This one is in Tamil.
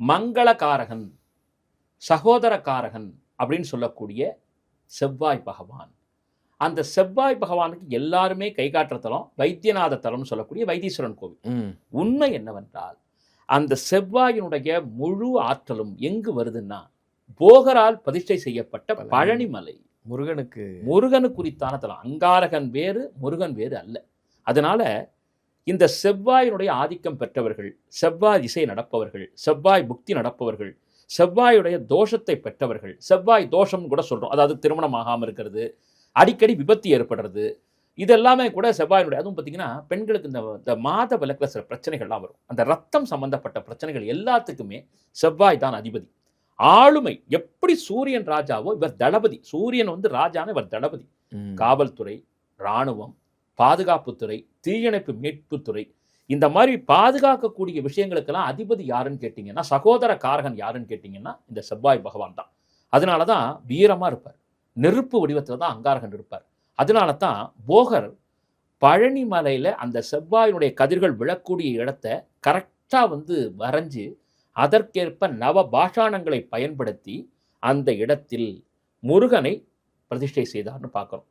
மங்களகாரகன், சகோதரகாரகன் அப்படின்னு சொல்லக்கூடிய செவ்வாய் பகவான். அந்த செவ்வாய் பகவானுக்கு எல்லாருமே கை காட்டுற தலம் வைத்தியநாத தலம்னு சொல்லக்கூடிய வைத்தீஸ்வரன் கோவில். உண்மை என்னவென்றால் அந்த செவ்வாயினுடைய முழு ஆற்றலும் எங்கு வருதுன்னா போகரால் பிரதிஷ்டை செய்யப்பட்ட பழனிமலை. முருகனுக்கு குறித்தான தலம். அங்காரகன் வேறு, முருகன் வேறு அல்ல. அதனால இந்த செவ்வாயினுடைய ஆதிக்கம் பெற்றவர்கள், செவ்வாய் திசை நடப்பவர்கள், செவ்வாய் புக்தி நடப்பவர்கள், செவ்வாயுடைய தோஷத்தை பெற்றவர்கள், செவ்வாய் தோஷம் கூட சொல்றோம், அதாவது திருமணம் ஆகாமல் இருக்கிறது, அடிக்கடி விபத்து ஏற்படுறது, இதெல்லாமே கூட செவ்வாயினுடைய. அதுவும் பார்த்தீங்கன்னா பெண்களுக்கு இந்த மாத விலக்கில் சில பிரச்சனைகள்லாம் வரும். அந்த ரத்தம் சம்பந்தப்பட்ட பிரச்சனைகள் எல்லாத்துக்குமே செவ்வாய் தான் அதிபதி. ஆளுமை எப்படி சூரியன் ராஜாவோ இவர் தளபதி. சூரியன் ராஜான இவர் தளபதி. காவல்துறை, இராணுவம், பாதுகாப்புத்துறை, தீயணைப்பு மீட்புத்துறை, இந்த மாதிரி பாதுகாக்கக்கூடிய விஷயங்களுக்கெல்லாம் அதிபதி யாருன்னு கேட்டிங்கன்னா, சகோதர காரகன் யாருன்னு கேட்டிங்கன்னா இந்த செவ்வாய் பகவான் தான். அதனால தான் வீரமாக இருப்பார். நெருப்பு வடிவத்தில் தான் அங்காரகன் இருப்பார். அதனால தான் போகர் பழனிமலையில் அந்த செவ்வாயினுடைய கதிர்கள் விழக்கூடிய இடத்த கரெக்டாக வரைஞ்சு அதற்கேற்ப நவ பாஷாணங்களை பயன்படுத்தி அந்த இடத்தில் முருகனை பிரதிஷ்டை செய்தார்னு பார்க்குறோம்.